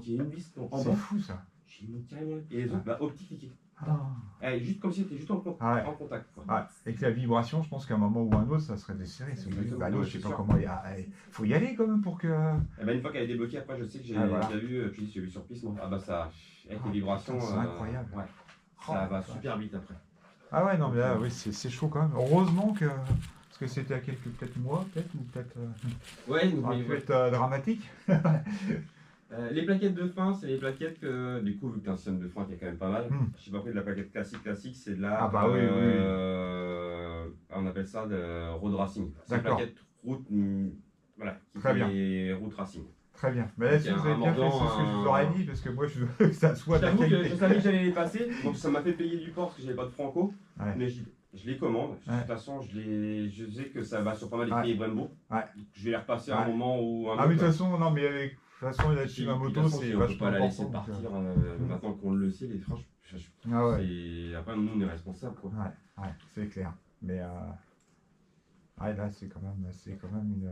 manquait une vis en C'est bas. fou ça. J'ai mis carrément. Et les autres, bah, optique liquide. Ah. Juste comme si c'était juste en contact. Quoi. Ouais. Avec la vibration, je pense qu'à un moment ou un autre, ça serait desserré. Bah, l'autre, je sais pas comment. Faut y aller quand même pour que. Et bah, une fois qu'elle est débloquée, après, je sais que j'ai déjà vu, j'ai vu sur piste. Moi. Ah bah ça, avec les vibrations. C'est incroyable. Ouais. Ça va super vite après. Ah ouais, non, mais là, oui, c'est chaud quand même. Heureusement que. Parce que c'était à quelques peut-être mois, ou peut-être. Ouais, ça aurait pu être dramatique. Les plaquettes de frein, c'est les plaquettes que, du coup, vu que tu as un système de frein qui est quand même pas mal, je sais pas pris de la plaquette classique, c'est de la. Ah bah oui. On appelle ça de road racing. C'est une D'accord. plaquette route, voilà, qui Très bien. Les routes racing. Très bien. Mais là, si vous avez bien fait, c'est ce que je vous aurais dit, parce que moi, je veux que ça soit de la qualité. Je savais que j'allais les passer, donc ça m'a fait payer du port parce que j'avais pas de franco, mais je les commande. De toute façon, je sais que ça va sur pas mal des pays Brembo. Je vais les repasser à un moment ou un autre. Ah, mais de toute façon, non, mais avec. De toute façon, la moto, c'est vachement important. On peut pas la laisser partir maintenant qu'on le sait, les freins. Après, nous, on est responsables. Quoi. Ouais, c'est clair. Mais là, c'est quand même une.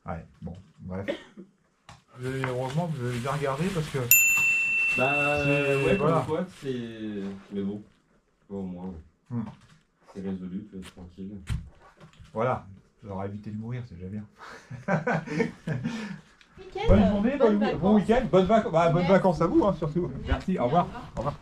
Ouais, bon, bref. Heureusement que vous avez bien regardé parce que. Bah, ouais, voilà. Quoi, c'est. Mais bon, au moins. C'est résolu, tu es tranquille. Voilà, ça aura évité de mourir, c'est déjà bien. Bonne journée, bon week-end, bonnes vacances à vous, hein, surtout. Merci, au revoir. Au revoir.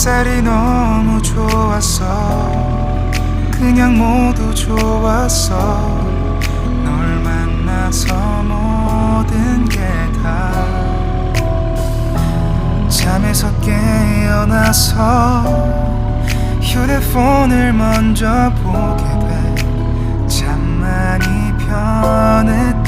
햇살이 너무 좋았어 그냥 모두 좋았어 널 만나서 모든 게 다 잠에서 깨어나서 휴대폰을 먼저 보게 돼 참 많이 변했다는가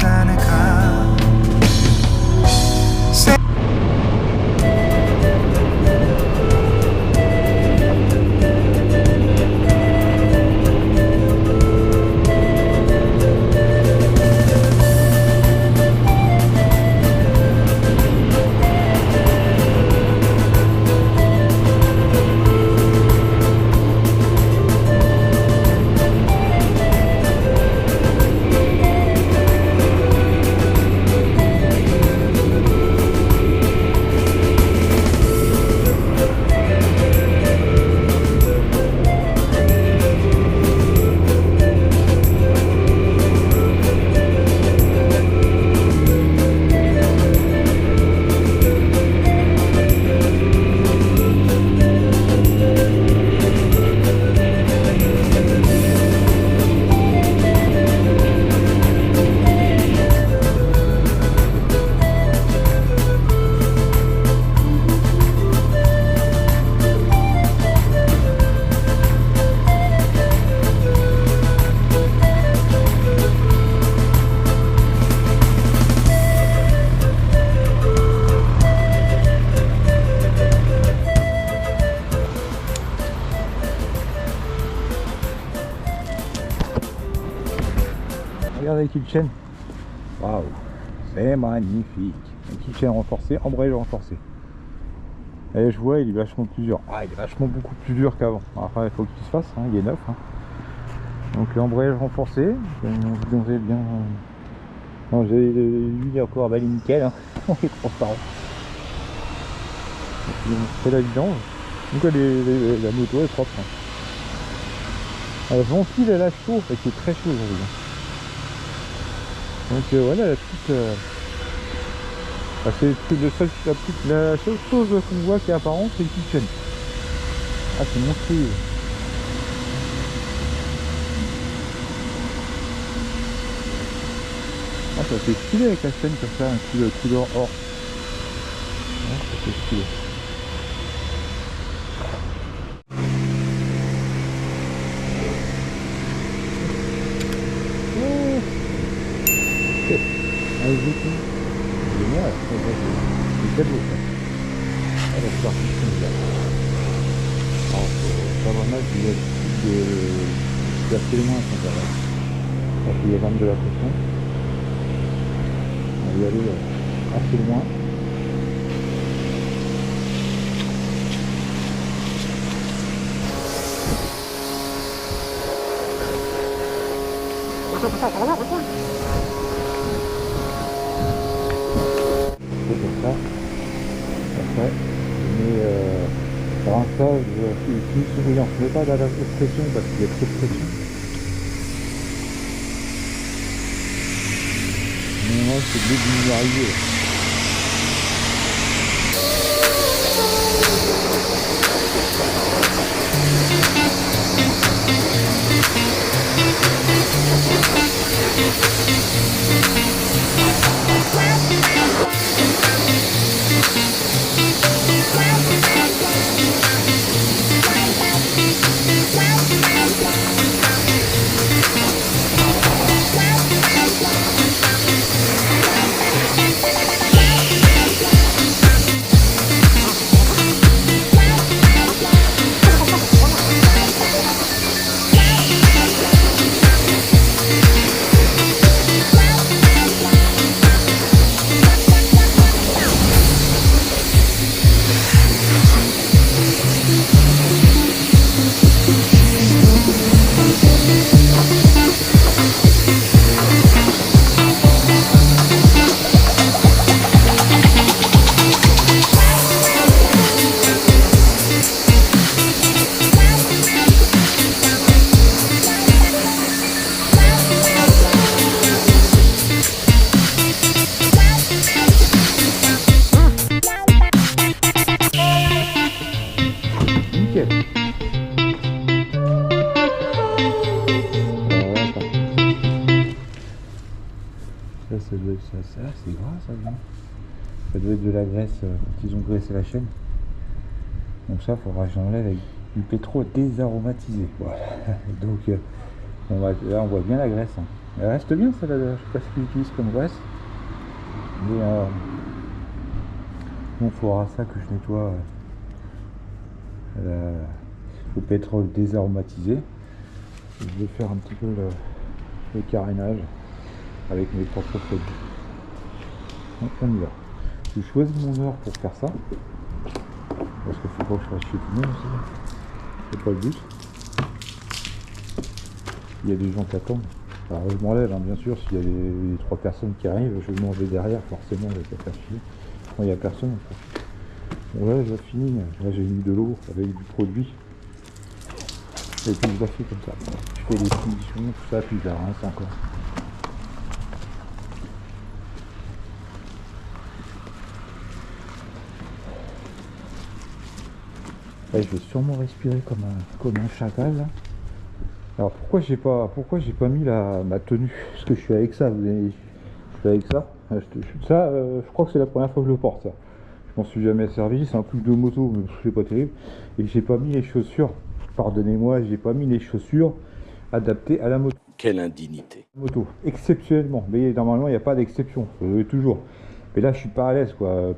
Regardez avec une chaîne. Waouh, c'est magnifique. Une petite chaîne renforcée, embrayage renforcé. Et je vois, il est vachement plus dur. Ah, il est vachement beaucoup plus dur qu'avant. Après, il faut qu'il se fasse, hein, il est neuf. Hein. Donc l'embrayage renforcé, vous avez bien. Non, lui il est encore nickel, hein. Il est transparent. Ils ont fait la vidange. Donc la moto est propre. Hein. La ventile elle a chaud, et c'est très chaud aujourd'hui. Donc voilà la petite... c'est la seule chose qu'on voit qui est apparente, c'est le kitchen. Ah, c'est monstrueux. Ah, ça fait stylé avec la chaîne comme ça, un couleur or. Ah, ça fait stylé. Allez, génial, c'est cadeau ça. Alors, c'est parti, alors, pas vraiment, je vais assez loin sans arrêt. Parce qu'il y a quand même de la pression. On va y aller assez loin. C'est pour ça. Après, mais par un stage plus souriant. Je ne mets pas de la pression parce qu'il y a trop de pression. Mais moi, c'est de l'eau arriver. Ça c'est gras ça, non? Ça doit être de la graisse quand ils ont graissé la chaîne. Donc ça, il faudra que j'enlève avec du pétrole désaromatisé. Voilà. Donc là on voit bien la graisse. Hein. Elle reste bien celle-là, je sais pas ce qu'ils utilisent comme graisse. Mais donc il faudra ça que je nettoie au pétrole désaromatisé. Je vais faire un petit peu le carénage avec mes propres produits. Donc on y va. Je choisis mon heure pour faire ça. Parce qu'il faut pas que je fasse chier tout le monde aussi. C'est pas le but. Il y a des gens qui attendent. Alors je m'enlève, hein, bien sûr, s'il y a les 3 personnes qui arrivent, je vais manger derrière, forcément, je vais pas faire chier. Quand il n'y a personne, on profite. Bon là, j'ai fini. Là, j'ai mis de l'eau avec du produit. Et puis je la fais comme ça. Je fais les finitions, tout ça, puis je la rince encore. Là, je vais sûrement respirer comme un chacal là. Alors pourquoi j'ai pas mis ma tenue? Parce que je suis avec ça, je suis avec ça. Je crois que c'est la première fois que je le porte ça. Je m'en suis jamais servi, c'est un truc de moto, mais c'est pas terrible. Et j'ai pas mis les chaussures, pardonnez-moi, j'ai pas mis les chaussures adaptées à la moto. Quelle indignité. Moto, exceptionnellement, mais normalement il n'y a pas d'exception, toujours. Mais là je suis pas à l'aise quoi,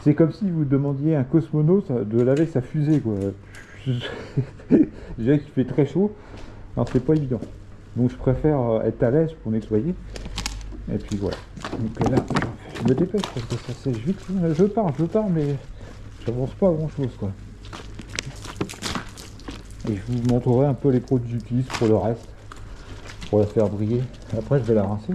c'est comme si vous demandiez à un cosmonaute de laver sa fusée quoi. Déjà qu'il fait très chaud, alors c'est pas évident. Donc je préfère être à l'aise pour nettoyer. Et puis voilà. Donc là, je me dépêche parce que ça sèche vite. Je pars, mais j'avance pas à grand chose quoi. Et je vous montrerai un peu les produits que j'utilise pour le reste, pour la faire briller. Après je vais la rincer.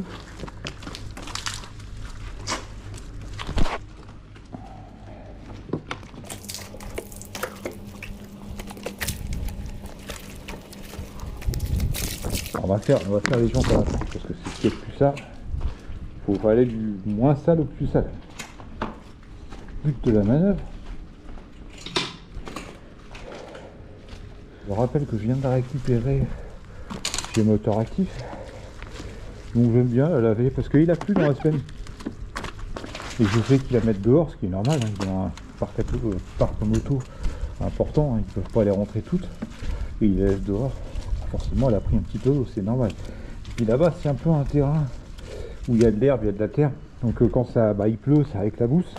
va faire les jantes à la fin, parce que c'est ce qui est le plus sale. Il faut aller du moins sale au plus sale. But de la manœuvre. Je rappelle que je viens de la récupérer chez Moteur Actif. Donc j'aime bien la laver parce qu'il a plu dans la semaine. Et je sais qu'il la mettre dehors, ce qui est normal, hein. Il y a un parc moto important, hein. Ils ne peuvent pas les rentrer toutes. Et il la laisse dehors. Forcément elle a pris un petit peu d'eau, c'est normal. Et là-bas c'est un peu un terrain où il y a de l'herbe, il y a de la terre. Donc quand ça, il pleut, ça éclabousse.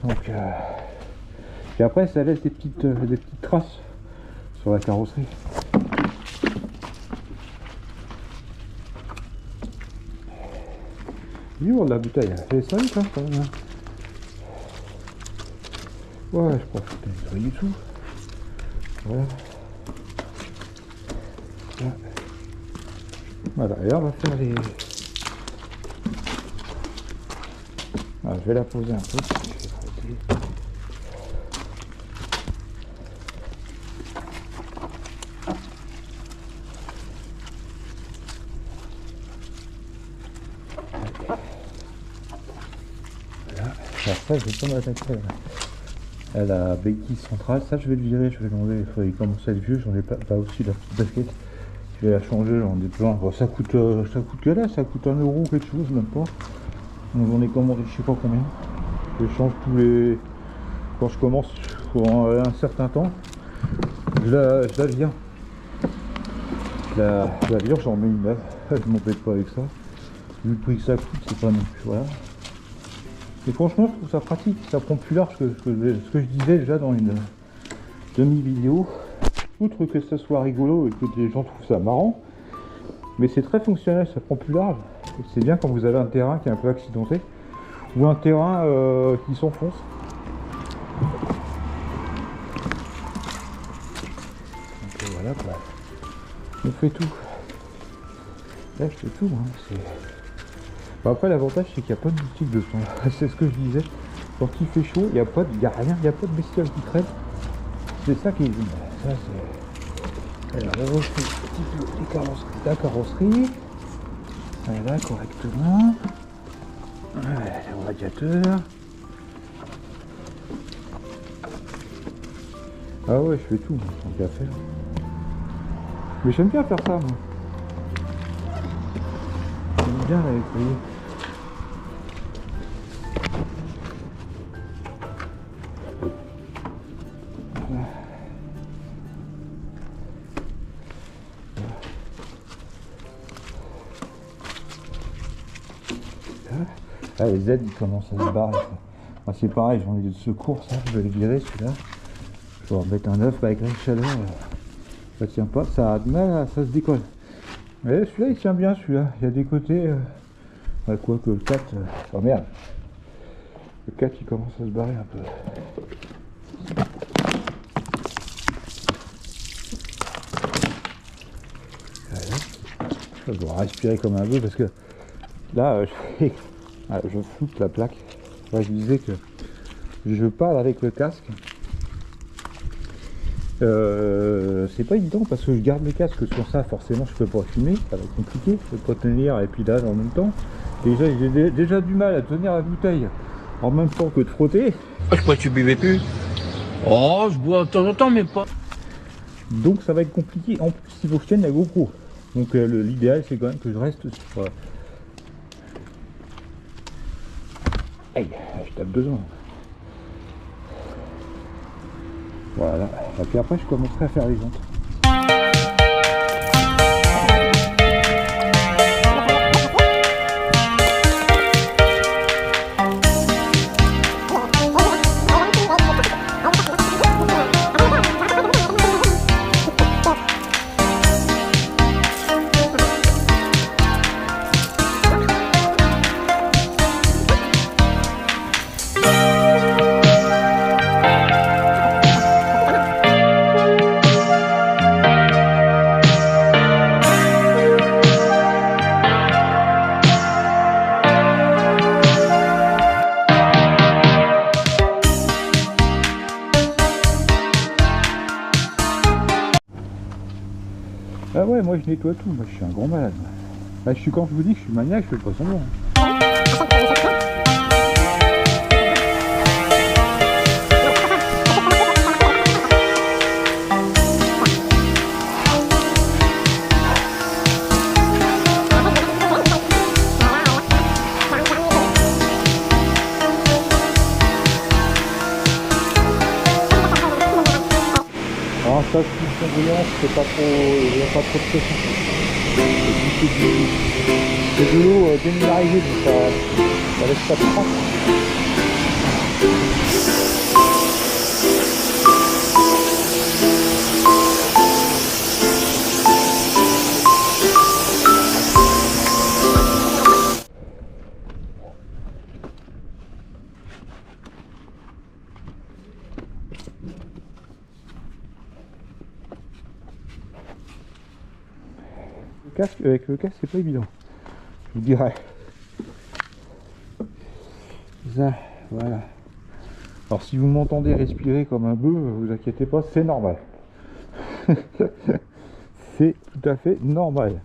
Donc et après ça laisse des petites traces sur la carrosserie. Il est lourd la bouteille, elle fait 5 hein, quand même. Ouais, je profite de nettoyer tout. Voilà. Voilà, et là on va faire les... Alors, je vais la poser un peu. Voilà. Alors ça, je vais pas m'attaquer à la béquille centrale. Ça, je vais le virer, je vais l'enlever. Il commence à être vieux, j'en ai pas aussi la petite basket. Je vais la changer, j'en ai plein. Bon, ça coûte que là, ça coûte 1 euro quelque chose, même pas. Donc j'en ai commandé je sais pas combien. Je change tous les... Quand je commence pour un certain temps, je la vire. Je la vire, j'en mets une neuve. Je m'embête pas avec ça. Vu le prix que ça coûte, c'est pas non plus. Voilà. Et franchement, je trouve ça pratique. Ça prend plus large que ce que je disais déjà dans une demi-vidéo. Outre que ça soit rigolo et que les gens trouvent ça marrant, mais c'est très fonctionnel, ça prend plus large. C'est bien quand vous avez un terrain qui est un peu accidenté ou un terrain qui s'enfonce. Donc voilà quoi. On fait tout. Là je fais tout. Hein. Bon, après l'avantage c'est qu'il n'y a pas de boutique de son. C'est ce que je disais. Quand il fait chaud, il n'y a rien, il n'y a pas de bestiole qui traîne. C'est ça qui est génial. Ça c'est... Alors on refait un petit peu la carrosserie. Voilà, correctement. Voilà, le radiateur. Ah ouais, je fais tout, tant qu'à faire. Mais j'aime bien faire ça, moi. J'aime bien la nettoyer. Ah, les aides ils commencent à se barrer. Ah, c'est pareil, j'en ai de secours, ça, je vais les virer celui-là. Je vais en mettre un œuf avec la chaleur. Ça tient pas, ça a de mal, ça se décolle. Mais celui-là il tient bien, celui-là. Il y a des côtés. Quoi que le 4. Oh merde. Le 4 il commence à se barrer un peu. Voilà. Je dois respirer comme un bœuf parce que là je floute la plaque. Moi, je disais que je parle avec le casque. C'est pas évident parce que je garde le casque sur ça, forcément je peux pas filmer, ça va être compliqué, je peux pas tenir et puis là en même temps. Déjà j'ai déjà du mal à tenir la bouteille en même temps que de frotter. Je crois que tu buvais plus. Oh, je bois de temps en temps mais pas. Donc ça va être compliqué, en plus il faut que je tienne la GoPro. Donc l'idéal c'est quand même que je reste sur... Aïe, je tape besoin. Voilà, et puis après je commencerai à faire les jantes. ouais, moi je nettoie tout, moi je suis un grand malade. Là, quand je vous dis que je suis maniaque, je fais pas semblant. Alors ça, si c'est brillant, c'est pas trop, il n'y a pas trop de pression. C'est de l'eau déminéralisée, donc ça laisse pas de traces. Avec le casque, c'est pas évident, je vous dirais. Ça, voilà. Alors si vous m'entendez respirer comme un bœuf, vous inquiétez pas, c'est normal. C'est tout à fait normal.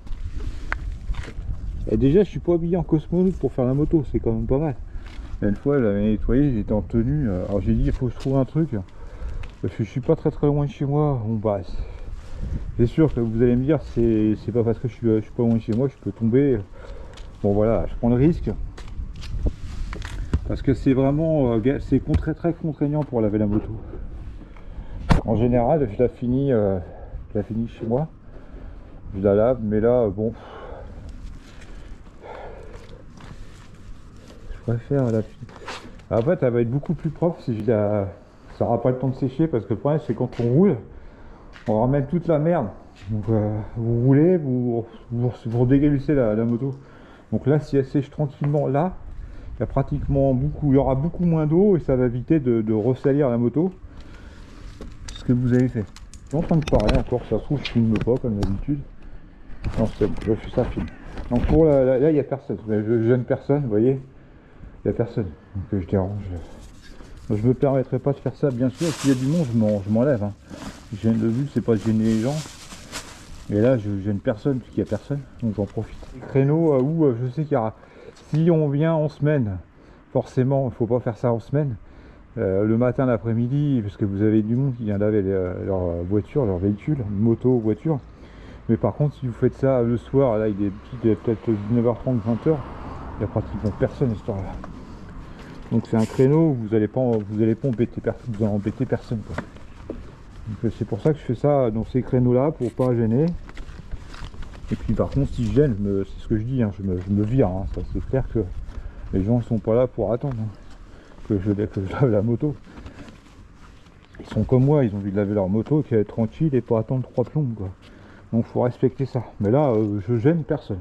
Et déjà, je suis pas habillé en cosmonaute pour faire la moto, c'est quand même pas mal. Une fois, elle avait nettoyé, j'étais en tenue. Alors j'ai dit, il faut que je trouve un truc. Parce que je suis pas très loin de chez moi. Bon, bah, c'est sûr que vous allez me dire, c'est pas parce que je suis pas loin de chez moi, je peux tomber. Bon voilà, je prends le risque. Parce que c'est vraiment c'est très contraignant pour laver la moto. En général, je la finis chez moi. Je la lave, mais là, bon. Je préfère la finir. En fait, elle va être beaucoup plus propre si je la. Ça n'aura pas le temps de sécher parce que le problème, c'est quand on roule. On ramène toute la merde. Donc vous roulez, vous dégagez la moto. Donc là, si elle sèche tranquillement là, il y aura beaucoup moins d'eau et ça va éviter de ressalir la moto. Ce que vous avez fait. Je suis en train de parler encore, ça se trouve je filme pas comme d'habitude. Non, c'est bon, je fais ça film. Donc pour là, il n'y a personne. Je gêne personne, vous voyez. Il n'y a personne. Donc je dérange. Je me permettrai pas de faire ça, bien sûr. S'il y a du monde, je m'enlève. Hein. Le but, c'est pas de gêner les gens. Et là, je gêne personne, puisqu'il n'y a personne. Donc j'en profite. Les créneaux où je sais qu'il y aura. Si on vient en semaine, forcément, il ne faut pas faire ça en semaine. Le matin, l'après-midi, parce que vous avez du monde qui vient laver leur voiture, leur véhicule, moto, voiture. Mais par contre, si vous faites ça le soir, là, il est peut-être 19h30, 20h, il n'y a pratiquement personne à cette heure-là. Donc c'est un créneau où vous allez pas embêter personne, quoi. Donc c'est pour ça que je fais ça dans ces créneaux là pour pas gêner. Et puis par contre si je gêne, c'est ce que je dis, hein, je me vire, hein, ça c'est clair que les gens ne sont pas là pour attendre hein, que je lave la moto. Ils sont comme moi, ils ont envie de laver leur moto, qu'elle est tranquille et pas attendre 3 plombes, quoi. Donc faut respecter ça. Mais là je gêne personne.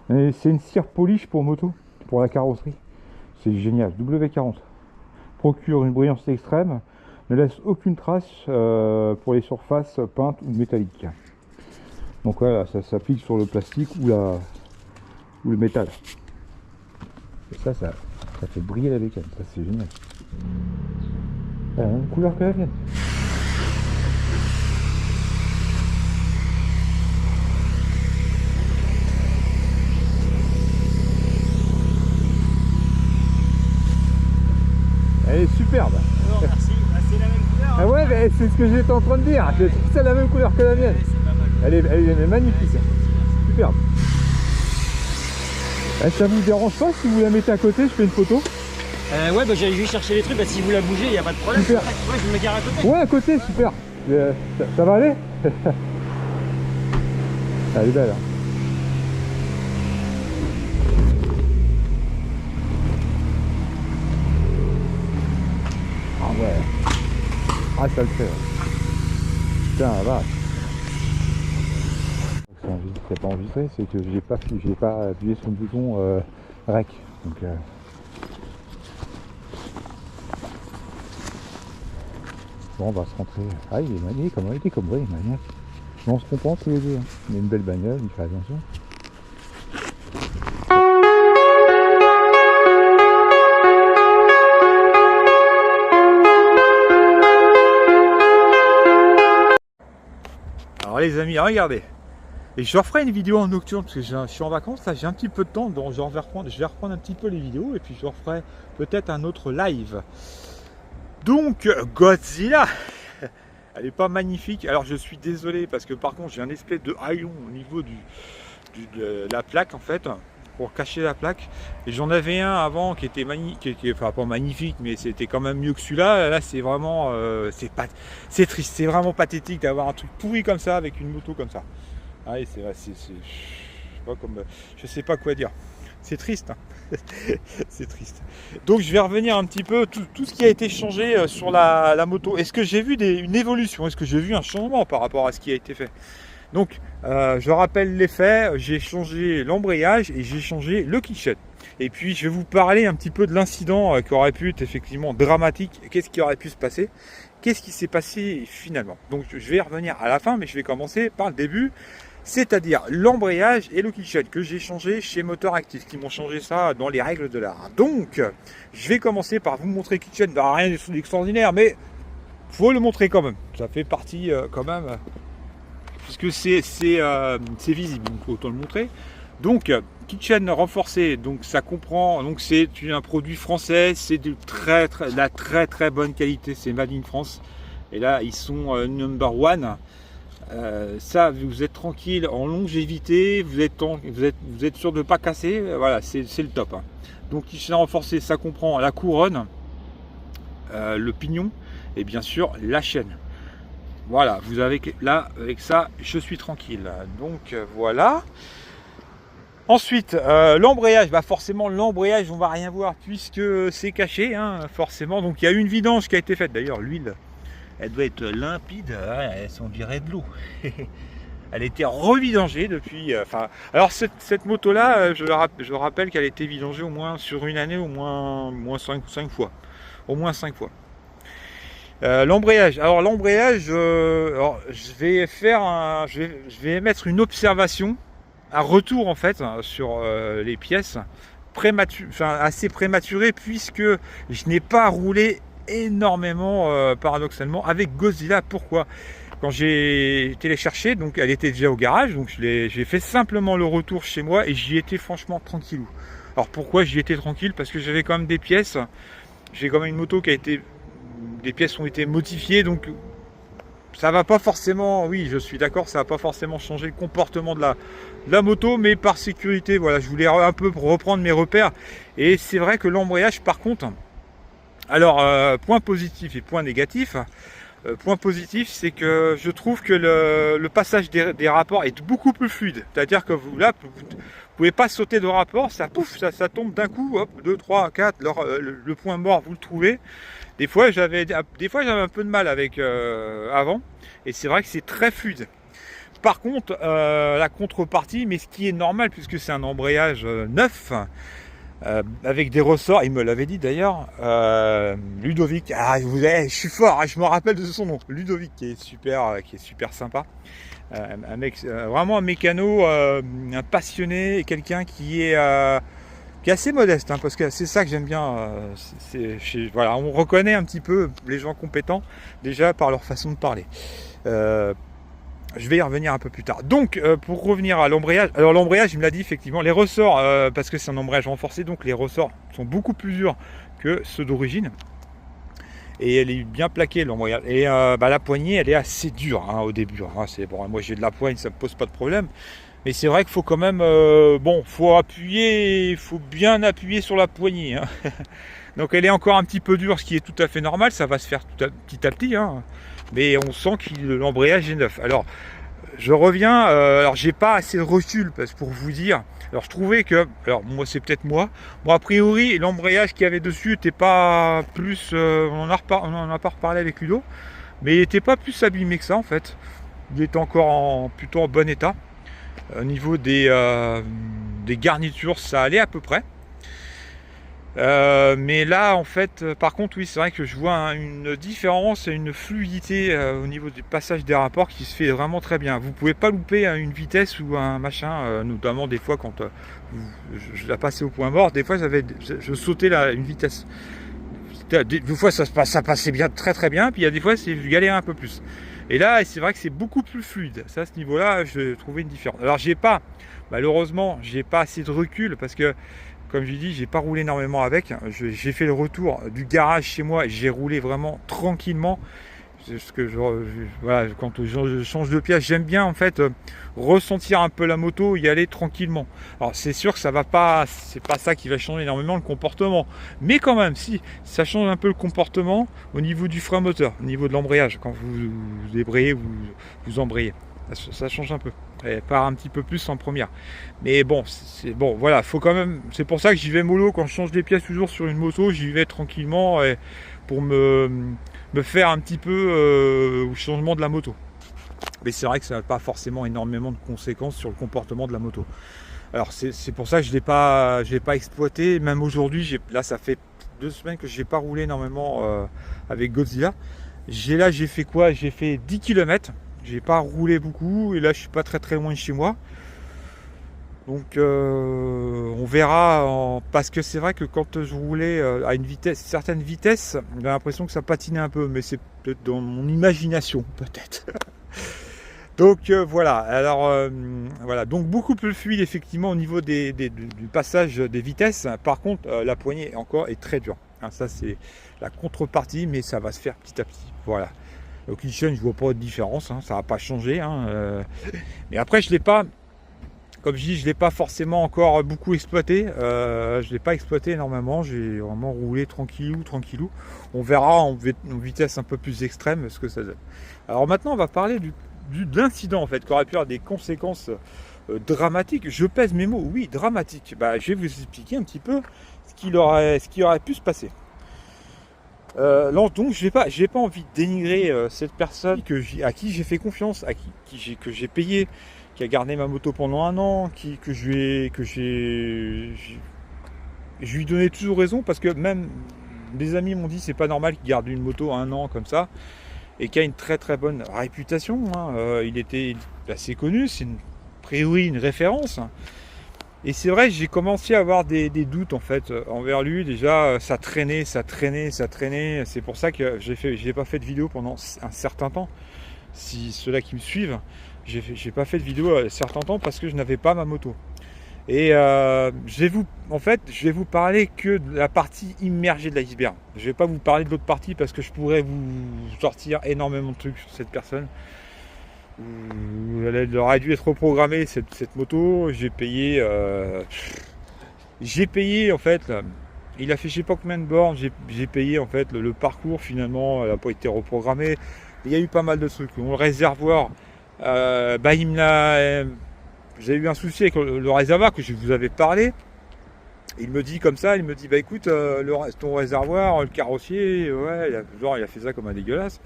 C'est une cire polish pour moto, pour la carrosserie. C'est génial, W40. Procure une brillance extrême, ne laisse aucune trace pour les surfaces peintes ou métalliques. Donc voilà, ça s'applique sur le plastique ou le métal. Et ça fait briller la bécane, ça c'est génial. Elle a la même couleur que la mienne. Elle est superbe. Oh, merci. Ah, c'est la même couleur. Ah ouais, mais c'est ce que j'étais en train de dire. C'est la même couleur que la mienne. Ouais, c'est pas mal. Elle est magnifique. Ouais, superbe. Ça vous dérange pas si vous la mettez à côté, je fais une photo? Ouais, bah j'allais juste chercher les trucs. Bah, si vous la bougez, il n'y a pas de problème. Super. Ouais, je me gare à côté. Ouais, à côté, super. Ça va aller? Elle est belle. Hein. Ah ouais. Ah ça le fait. Ouais. Putain la vache. C'est pas enregistré, c'est que j'ai pas appuyé sur le bouton rec. Donc bon, on va se rentrer. Ah il est maniaque, comme il était comme vrai, il est maniaque. Mais on se comprend tous les deux. Hein. Il a une belle bagnole, il fait attention. les amis, regardez. Et je referai une vidéo en nocturne parce que je suis en vacances, là j'ai un petit peu de temps, donc je vais reprendre un petit peu les vidéos et puis je referai peut-être un autre live. Donc Godzilla, elle est pas magnifique. Alors je suis désolé parce que par contre j'ai un espèce de haillon au niveau de la plaque en fait, pour cacher la plaque. Et j'en avais un avant qui était magnifique, enfin pas magnifique, mais c'était quand même mieux que celui-là. Là c'est vraiment, c'est triste, c'est vraiment pathétique d'avoir un truc pourri comme ça avec une moto comme ça. Ah oui, je sais pas quoi dire. C'est triste, hein. C'est triste. Donc je vais revenir un petit peu tout ce qui a été changé sur la moto. Est-ce que j'ai vu une évolution? Est-ce que j'ai vu un changement par rapport à ce qui a été fait? Donc je rappelle les faits, j'ai changé l'embrayage et j'ai changé le kitchen. Et puis je vais vous parler un petit peu de l'incident qui aurait pu être effectivement dramatique. Qu'est-ce qui aurait pu se passer? Qu'est-ce qui s'est passé finalement? Donc je vais revenir à la fin, mais je vais commencer par le début. C'est-à-dire l'embrayage et le kitchen que j'ai changé chez Moteur Actif, qui m'ont changé ça dans les règles de l'art. Donc, je vais commencer par vous montrer le kitchen. Rien d'extraordinaire, mais faut le montrer quand même. Ça fait partie quand même, puisque c'est visible, donc autant le montrer. Donc, kitchen renforcé, donc ça comprend, donc c'est un produit français, c'est de la très bonne qualité, c'est Made in France. Et là, ils sont number one. Ça, vous êtes tranquille en longévité, vous êtes sûr de ne pas casser, voilà, c'est le top. Hein. Donc kitchen renforcé, ça comprend la couronne, le pignon et bien sûr la chaîne. Voilà, vous avez là avec ça, je suis tranquille. Donc voilà. Ensuite, l'embrayage, bah forcément l'embrayage, on va rien voir puisque c'est caché, hein, forcément. Donc il y a eu une vidange qui a été faite. D'ailleurs, l'huile, elle doit être limpide, on dirait de l'eau. Elle était revidangée depuis. Alors cette moto-là, je rappelle qu'elle a été vidangée au moins sur une année, au moins 5 fois. Au moins 5 fois. L'embrayage. Alors l'embrayage, je vais mettre une observation, un retour en fait sur les pièces assez prématuré puisque je n'ai pas roulé énormément paradoxalement avec Godzilla. Pourquoi? Quand j'ai été les chercher, donc elle était déjà au garage, donc j'ai fait simplement le retour chez moi et j'y étais franchement tranquillou. Alors pourquoi j'y étais tranquille? Parce que j'avais quand même des pièces, j'ai quand même une moto des pièces ont été modifiées, donc ça va pas forcément, oui je suis d'accord, ça va pas forcément changer le comportement de la moto, mais par sécurité, voilà, je voulais un peu reprendre mes repères. Et c'est vrai que l'embrayage par contre, alors point positif et point négatif. Point positif, c'est que je trouve que le passage des rapports est beaucoup plus fluide. C'est-à-dire que vous pouvez pas sauter de rapport, ça tombe d'un coup, hop, 2, 3, 4, le point mort, vous le trouvez. Des fois, j'avais un peu de mal avec avant, et c'est vrai que c'est très fluide. Par contre, la contrepartie, mais ce qui est normal puisque c'est un embrayage neuf, avec des ressorts, il me l'avait dit d'ailleurs, Ludovic, je suis fort, je me rappelle de son nom, Ludovic, qui est super sympa, un mec, vraiment un mécano, un passionné, et quelqu'un qui est assez modeste, hein, parce que c'est ça que j'aime bien, voilà, on reconnaît un petit peu les gens compétents déjà par leur façon de parler. Je vais y revenir un peu plus tard. Donc, pour revenir à l'embrayage, alors l'embrayage, il me l'a dit effectivement, les ressorts, parce que c'est un embrayage renforcé, donc les ressorts sont beaucoup plus durs que ceux d'origine. Et elle est bien plaquée, l'embrayage. Et la poignée, elle est assez dure hein, au début. Hein, bon, moi, j'ai de la poigne, ça ne me pose pas de problème. Mais c'est vrai qu'il faut quand même, faut bien appuyer sur la poignée. Hein. Donc, elle est encore un petit peu dure, ce qui est tout à fait normal. Ça va se faire petit à petit. Hein. Mais on sent que l'embrayage est neuf. Alors, je reviens, alors j'ai pas assez de recul parce pour vous dire, alors je trouvais que, alors moi c'est peut-être moi, bon a priori l'embrayage qu'il y avait dessus n'était pas plus, on en a pas reparlé avec Ludo, mais il n'était pas plus abîmé que ça en fait. Il était encore plutôt en bon état. Au niveau des garnitures, ça allait à peu près. Mais là en fait par contre oui c'est vrai que je vois une différence et une fluidité au niveau du passage des rapports qui se fait vraiment très bien. Vous pouvez pas louper une vitesse ou un machin, notamment des fois quand je la passais au point mort, des fois je sautais une vitesse, des fois ça passait bien, très bien, puis il y a des fois je galérais un peu plus. Et là, c'est vrai que c'est beaucoup plus fluide. Ça, à ce niveau-là, je trouvais une différence. Alors, malheureusement, j'ai pas assez de recul parce que, comme je dis, j'ai pas roulé énormément avec. J'ai fait le retour du garage chez moi. J'ai roulé vraiment tranquillement. Ce que voilà, quand je change de pièce, j'aime bien en fait ressentir un peu la moto, y aller tranquillement. Alors c'est sûr que ça va pas, c'est pas ça qui va changer énormément le comportement, mais quand même, si ça change un peu le comportement au niveau du frein moteur, au niveau de l'embrayage, quand vous débrayez, vous embrayez, ça change un peu. Elle part un petit peu plus en première, mais bon, voilà, faut quand même. C'est pour ça que j'y vais mollo quand je change des pièces toujours sur une moto, j'y vais tranquillement pour me faire un petit peu au changement de la moto. Mais c'est vrai que ça n'a pas forcément énormément de conséquences sur le comportement de la moto. Alors c'est pour ça que je l'ai pas exploité. Même aujourd'hui, là ça fait 2 semaines que je n'ai pas roulé énormément avec Godzilla. J'ai fait quoi? J'ai fait 10 km. J'ai pas roulé beaucoup et là je suis pas très loin de chez moi. Donc on verra, parce que c'est vrai que quand je roulais à une certaine vitesse, j'ai l'impression que ça patinait un peu, mais c'est peut-être dans mon imagination, peut-être. Donc voilà, alors voilà, donc beaucoup plus fluide effectivement au niveau du passage des vitesses. Par contre, la poignée encore est très dure. Hein, ça c'est la contrepartie, mais ça va se faire petit à petit. Voilà. Le Kitchen, je vois pas de différence, hein, ça va pas changer. Hein, mais après, je l'ai pas. Comme je dis, je ne l'ai pas forcément encore beaucoup exploité. Je ne l'ai pas exploité énormément. J'ai vraiment roulé tranquillou. On verra en vitesse un peu plus extrême ce que ça donne. Alors maintenant, on va parler de l'incident en fait, qui aurait pu avoir des conséquences dramatiques. Je pèse mes mots, oui, dramatiques. Je vais vous expliquer un petit peu ce qui aurait pu se passer. Donc, je n'ai pas envie de dénigrer cette personne à qui j'ai fait confiance, que j'ai payé, qui a gardé ma moto pendant 1 an, que je lui donnais toujours raison, parce que même des amis m'ont dit c'est pas normal qu'il garde une moto 1 an comme ça, et qui a une très bonne réputation. Hein. Il était assez connu, c'est a priori une référence. Et c'est vrai, j'ai commencé à avoir des doutes en fait envers lui. Déjà, ça traînait. C'est pour ça que j'ai pas fait de vidéo pendant un certain temps. Si ceux-là qui me suivent, j'ai pas fait de vidéo un certain temps parce que je n'avais pas ma moto. Et je vais vous parler que de la partie immergée de l'iceberg. Je vais pas vous parler de l'autre partie parce que je pourrais vous sortir énormément de trucs sur cette personne. Elle aurait dû être reprogrammée cette moto. J'ai payé en fait. Il a fait je sais pas combien de bornes. J'ai payé en fait le parcours. Finalement, elle n'a pas été reprogrammée. Il y a eu pas mal de trucs. Le réservoir, j'ai eu un souci avec le réservoir que je vous avais parlé. Il me dit comme ça, écoute, ton réservoir, le carrossier, ouais, il a fait ça comme un dégueulasse.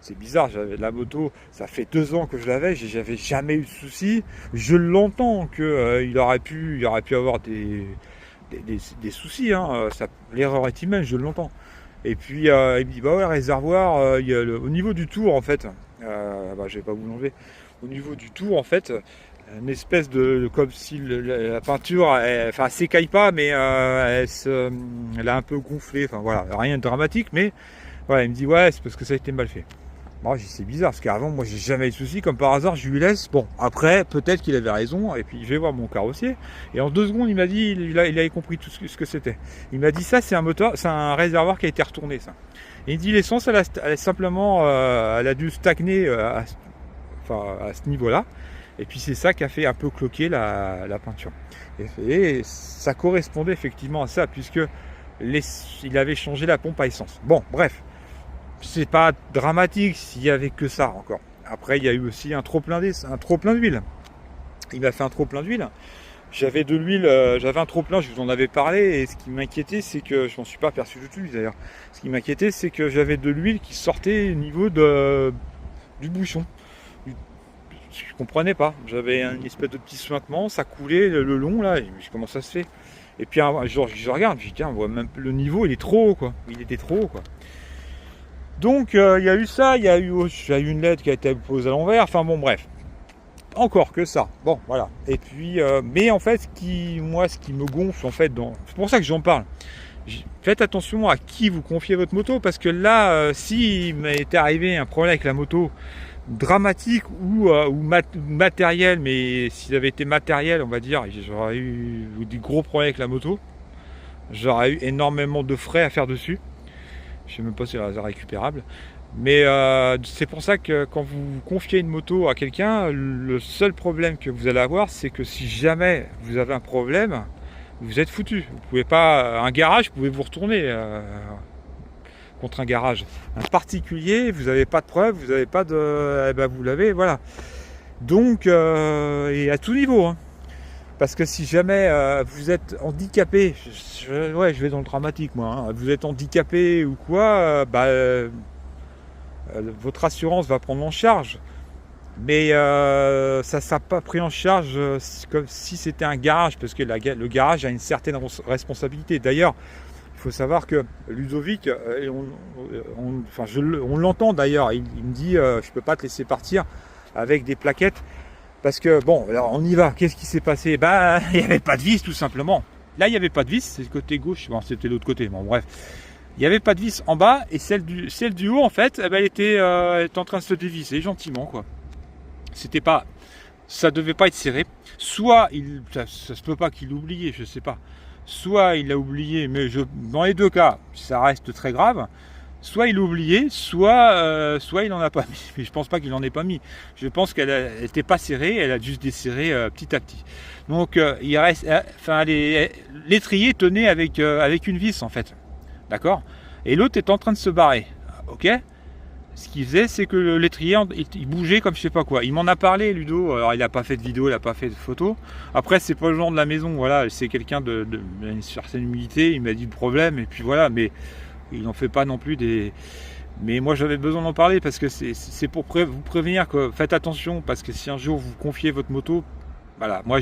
C'est bizarre, j'avais de la moto, ça fait 2 ans que je l'avais, j'avais jamais eu de soucis. Je l'entends qu'il aurait pu avoir des soucis, hein. L'erreur est humaine, je l'entends. Et puis il me dit ouais, réservoir, au niveau du tour en fait, je vais pas vous l'enlever. Au niveau du tour en fait, une espèce de comme si la peinture, elle s'écaille pas, mais elle a un peu gonflé. Enfin voilà, rien de dramatique, mais voilà, il me dit ouais, c'est parce que ça a été mal fait. Moi, c'est bizarre parce qu'avant, moi, j'ai jamais eu de soucis. Comme par hasard, je lui laisse. Bon, après, peut-être qu'il avait raison. Et puis, je vais voir mon carrossier. Et en 2 secondes, il m'a dit, il avait compris tout ce que c'était. Il m'a dit ça, c'est un moteur, c'est un réservoir qui a été retourné, ça. Et il dit l'essence, elle a simplement, elle a dû stagner à ce niveau-là. Et puis, c'est ça qui a fait un peu cloquer la peinture. Et ça correspondait effectivement à ça, puisque il avait changé la pompe à essence. Bon, bref. C'est pas dramatique s'il y avait que ça encore. Après, il y a eu aussi un trop plein d'huile. Il m'a fait un trop plein d'huile. J'avais de l'huile, j'avais un trop plein, je vous en avais parlé. Et ce qui m'inquiétait, c'est que je m'en suis pas aperçu du tout d'ailleurs. Ce qui m'inquiétait, c'est que j'avais de l'huile qui sortait au niveau du bouchon. Je comprenais pas. J'avais une espèce de petit suintement, ça coulait le long là. Et comment ça se fait? Et puis je regarde, je dis tiens, on voit même le niveau, il est trop haut quoi. Il était trop haut quoi. Donc il y a eu ça, j'ai eu une lettre qui a été posée à l'envers, enfin bon bref. Encore que ça. Bon voilà. Et puis mais en fait ce qui me gonfle en fait c'est pour ça que j'en parle. faites attention à qui vous confiez votre moto, parce que là, s'il m'était arrivé un problème avec la moto dramatique ou matériel, mais s'il avait été matériel, on va dire, j'aurais eu des gros problèmes avec la moto, j'aurais eu énormément de frais à faire dessus. Je sais même pas si c'est récupérable. Mais c'est pour ça que quand vous confiez une moto à quelqu'un, le seul problème que vous allez avoir, c'est que si jamais vous avez un problème, vous êtes foutu. Vous pouvez pas, un garage, vous pouvez vous retourner contre un garage. Un particulier, vous n'avez pas de preuve, vous n'avez pas de, vous l'avez, voilà. Donc, et à tout niveau, hein. Parce que si jamais vous êtes handicapé, je vais dans le dramatique moi, hein. Vous êtes handicapé ou quoi, votre assurance va prendre en charge, mais ça ne sera pas pris en charge comme si c'était un garage, parce que le garage a une certaine responsabilité. D'ailleurs, il faut savoir que Ludovic, on l'entend d'ailleurs, il me dit je ne peux pas te laisser partir avec des plaquettes, parce que bon, alors on y va. Qu'est-ce qui s'est passé? Il n'y avait pas de vis tout simplement. Là, il n'y avait pas de vis, c'est le côté gauche, bon, c'était l'autre côté, bon bref. Il n'y avait pas de vis en bas, et celle du haut, en fait, elle était en train de se dévisser gentiment, quoi. C'était pas, ça devait pas être serré. Soit ça se peut pas qu'il l'oubliait, je sais pas. Soit il l'a oublié, mais dans les deux cas, ça reste très grave. Soit il l'a oublié, soit il n'en a pas mis. Mais je pense pas qu'il n'en ait pas mis. Je pense qu'elle n'était pas serrée, elle a juste desserré petit à petit. Donc il reste, l'étrier tenait avec une vis en fait. D'accord? Et l'autre est en train de se barrer. Ok? Ce qu'il faisait, c'est que l'étrier, il bougeait comme je sais pas quoi. Il m'en a parlé, Ludo. Alors, il n'a pas fait de vidéo, il n'a pas fait de photo. Après, c'est pas le genre de la maison. Voilà, c'est quelqu'un d'une certaine humilité. Il m'a dit le problème, et puis voilà. Mais il n'en fait pas non plus des. Mais moi, j'avais besoin d'en parler parce que c'est pour vous prévenir que faites attention, parce que si un jour vous confiez votre moto, voilà, moi,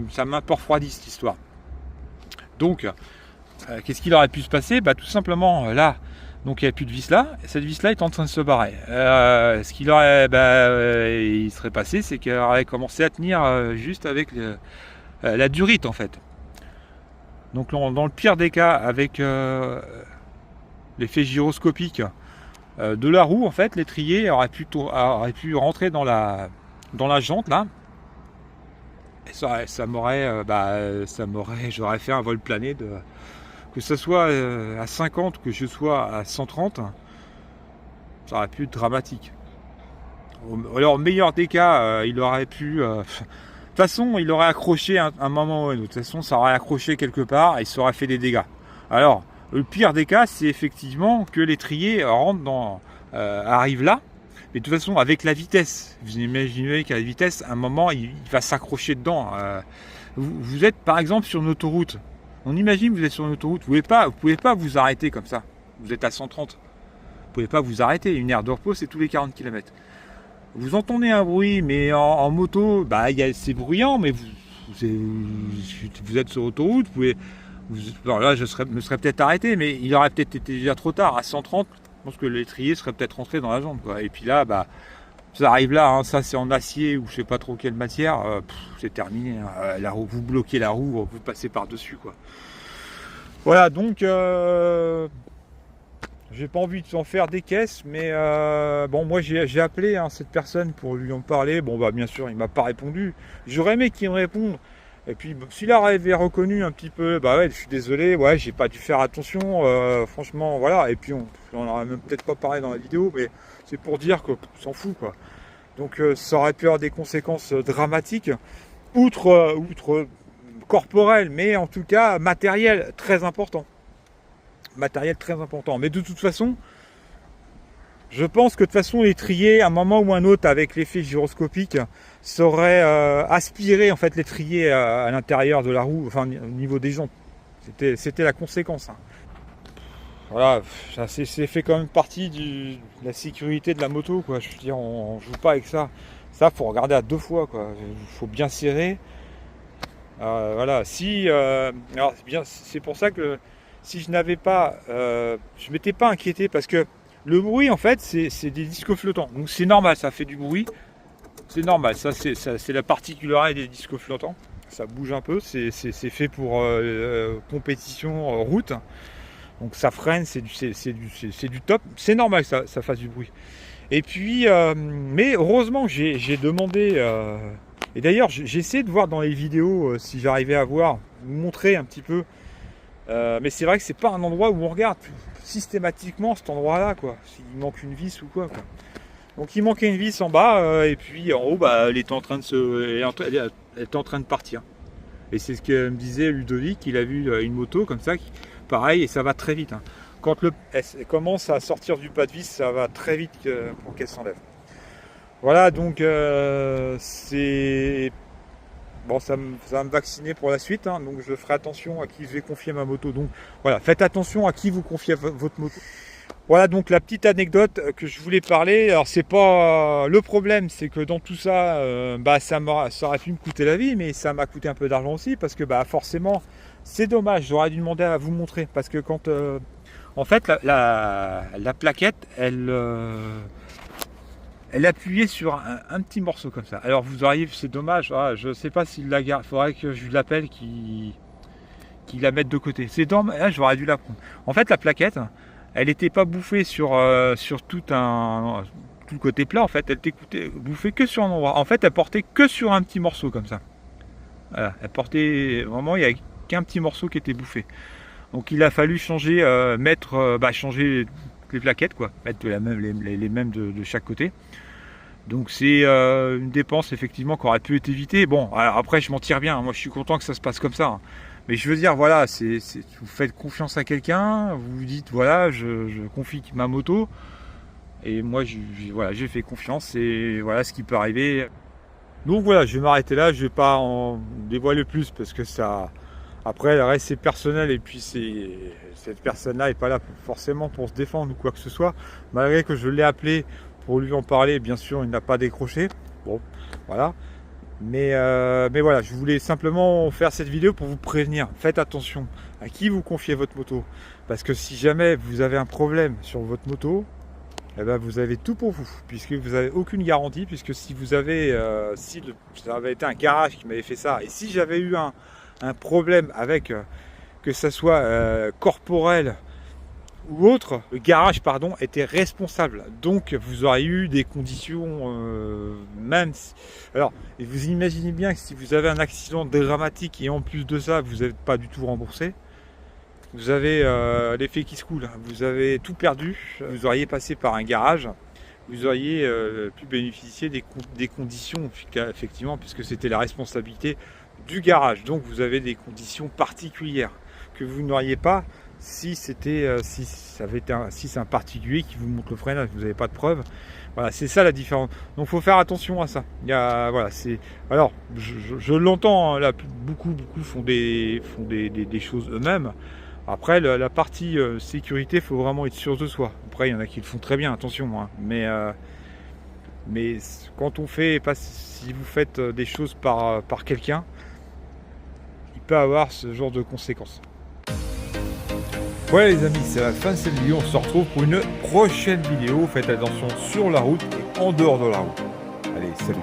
ça m'a un peu refroidi cette histoire. Donc. Qu'est-ce qu'il aurait pu se passer? Tout simplement là, donc il n'y a plus de vis là, et cette vis là est en train de se barrer. Ce qu'il aurait, il serait passé, c'est qu'elle aurait commencé à tenir juste avec la durite en fait. Donc dans le pire des cas, avec l'effet gyroscopique de la roue en fait, l'étrier aurait pu rentrer dans la jante là. Et j'aurais fait un vol plané que ce soit à 50, que je sois à 130, ça aurait pu être dramatique. Alors, au meilleur des cas, il aurait pu... de toute façon, il aurait accroché un moment ou un autre. De toute façon, ça aurait accroché quelque part et ça aurait fait des dégâts. Alors, le pire des cas, c'est effectivement que l'étrier arrive là. Mais de toute façon, avec la vitesse, vous imaginez qu'à la vitesse, à un moment, il va s'accrocher dedans. Vous êtes par exemple sur une autoroute. On imagine que vous êtes sur une autoroute. Vous pouvez pas vous arrêter comme ça. Vous êtes à 130. Vous pouvez pas vous arrêter. Une aire de repos, c'est tous les 40 km. Vous entendez un bruit, mais en moto, c'est bruyant, mais vous êtes sur l'autoroute. Là, je me serais peut-être arrêté, mais il aurait peut-être été déjà trop tard. À 130, je pense que l'étrier serait peut-être rentré dans la jambe, quoi. Et puis là, ça arrive là, hein, ça c'est en acier ou je sais pas trop quelle matière, c'est terminé. Hein. La roue, vous bloquez la roue, vous passez par-dessus, quoi. Voilà, donc j'ai pas envie de s'en faire des caisses, mais bon, moi j'ai appelé cette personne pour lui en parler. Bon, bien sûr, il m'a pas répondu. J'aurais aimé qu'il me réponde. Et puis, s'il avait reconnu un petit peu, ouais, je suis désolé, ouais, j'ai pas dû faire attention, franchement, voilà. Et puis, on n'aurait même peut-être pas parlé dans la vidéo, mais c'est pour dire qu'on s'en fout, quoi. Donc, ça aurait pu avoir des conséquences dramatiques, outre corporelles, mais en tout cas, matériel très important. Matériel très important. Mais de toute façon, je pense que de toute façon, l'étrier, à un moment ou un autre, avec l'effet gyroscopique, saurait aspirer en fait l'étrier à l'intérieur de la roue, enfin au niveau des jantes. C'était la conséquence. Hein. Voilà, ça c'est fait quand même partie de la sécurité de la moto, quoi. Je veux dire, on joue pas avec ça. Ça, faut regarder à deux fois, quoi. Il faut bien serrer. Voilà. Alors c'est pour ça que si je n'avais pas, je m'étais pas inquiété, parce que le bruit, en fait, c'est des disques flottants. Donc c'est normal, ça fait du bruit. C'est normal, ça c'est la particularité des disques flottants. Ça bouge un peu, c'est fait pour compétition route. Donc ça freine, c'est du top. C'est normal que ça fasse du bruit. Et puis, mais heureusement que j'ai demandé, et d'ailleurs j'ai essayé de voir dans les vidéos si j'arrivais à vous montrer un petit peu. Mais c'est vrai que c'est pas un endroit où on regarde systématiquement cet endroit-là, quoi. S'il manque une vis ou quoi. Donc il manquait une vis en bas, et puis en haut, elle était en train de partir. Et c'est ce que me disait Ludovic, il a vu une moto comme ça, pareil, et ça va très vite. Quand elle commence à sortir du pas de vis, ça va très vite pour qu'elle s'enlève. Voilà, donc c'est... Bon, ça va me vacciner pour la suite, donc je ferai attention à qui je vais confier ma moto. Donc voilà, faites attention à qui vous confiez votre moto. Voilà donc la petite anecdote que je voulais parler. Alors c'est pas le problème, c'est que dans tout ça, ça aurait pu me coûter la vie, mais ça m'a coûté un peu d'argent aussi parce que forcément c'est dommage. J'aurais dû demander à vous montrer parce que quand en fait la plaquette elle appuyait sur un petit morceau comme ça. Alors vous auriez, c'est dommage, je ne sais pas s'il la garde, il faudrait que je l'appelle qu'il la mette de côté. C'est dommage, j'aurais dû la prendre. En fait la plaquette, elle n'était pas bouffée sur tout le côté plat, en fait, elle était bouffée que sur un endroit. En fait, elle portait que sur un petit morceau comme ça. Voilà, elle portait vraiment, il n'y avait qu'un petit morceau qui était bouffé. Donc il a fallu changer, changer les plaquettes, quoi, mettre les mêmes de chaque côté. Donc c'est une dépense effectivement qui aurait pu être évitée. Bon, alors après je m'en tire bien, moi je suis content que ça se passe comme ça. Mais je veux dire, voilà, vous faites confiance à quelqu'un, vous vous dites, voilà, je confie ma moto, et moi, j'ai fait confiance, et voilà ce qui peut arriver. Donc voilà, je vais m'arrêter là, je vais pas en dévoiler plus, parce que ça, après, le reste c'est personnel, et puis cette personne-là n'est pas là forcément pour se défendre ou quoi que ce soit, malgré que je l'ai appelé pour lui en parler, bien sûr, il n'a pas décroché, bon, voilà. Mais voilà, je voulais simplement faire cette vidéo pour vous prévenir. Faites attention à qui vous confiez votre moto. Parce que si jamais vous avez un problème sur votre moto, vous avez tout pour vous. Puisque vous n'avez aucune garantie. Puisque si vous avez, ça avait été un garage qui m'avait fait ça. Et si j'avais eu un problème avec, que ça soit corporel ou autre, le garage était responsable. Donc vous auriez eu des conditions alors, et vous imaginez bien que si vous avez un accident dramatique et en plus de ça vous n'êtes pas du tout remboursé, vous avez l'effet qui se coule, vous avez tout perdu, vous auriez passé par un garage, vous auriez pu bénéficier des conditions effectivement, puisque c'était la responsabilité du garage. Donc vous avez des conditions particulières que vous n'auriez pas si c'est un particulier qui vous montre le freinage, vous n'avez pas de preuve. Voilà, c'est ça la différence. Donc il faut faire attention à ça. Alors je l'entends, là, beaucoup font des choses eux-mêmes. Après la partie sécurité, il faut vraiment être sûr de soi. Après il y en a qui le font très bien, attention, mais quand on fait, si vous faites des choses par quelqu'un, il peut avoir ce genre de conséquences. Voilà les amis, c'est la fin de cette vidéo, on se retrouve pour une prochaine vidéo. Faites attention sur la route et en dehors de la route. Allez, salut.